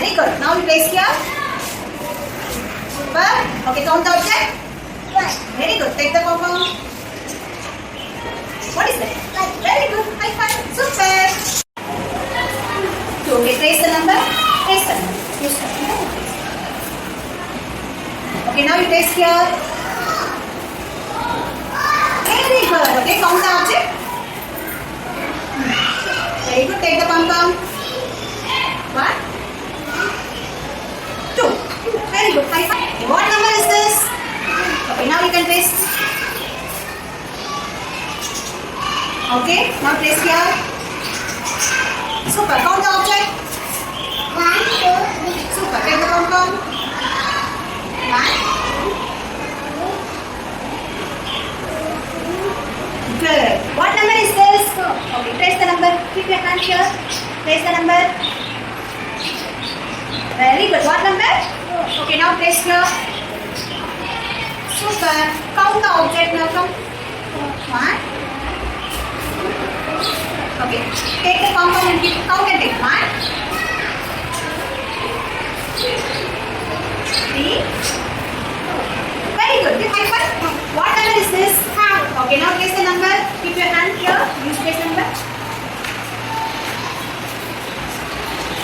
Very good. Now you place here. Super. Okay, count the object. Very good. Take the pom-pom. What is that? Very good. High five. Super. Okay, trace the number. Trace the number. Use the number. Okay, now you trace here. Very good. Okay, count the object. Very good. Take the pom-pom. 1, 2. Very good. High five. What number is this? Okay, now you can trace. Okay, now trace here. Super. Count the object. 1, 2, 3. Super. Take the pom-pom. 1. Good. What number is this? Okay, trace the number. Keep your hand here. Trace the number. Very good. What number? Okay, now trace here. Super. Count the object now. Count. 1. Okay. Take the pom-pom and count and take 1, 3. Very good. High five. What number is this? 5. Okay, now place the number. Keep your hand here. Use place number.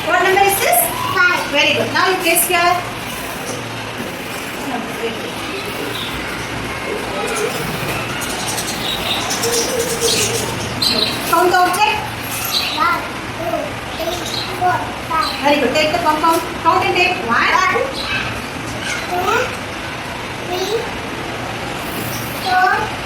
What number is this? 5. Very good. Now you place here. Count the object. 1, 2, 3, 4, 5. Very good. Take the pom-pom. Count and take 1, 2, 3, 4,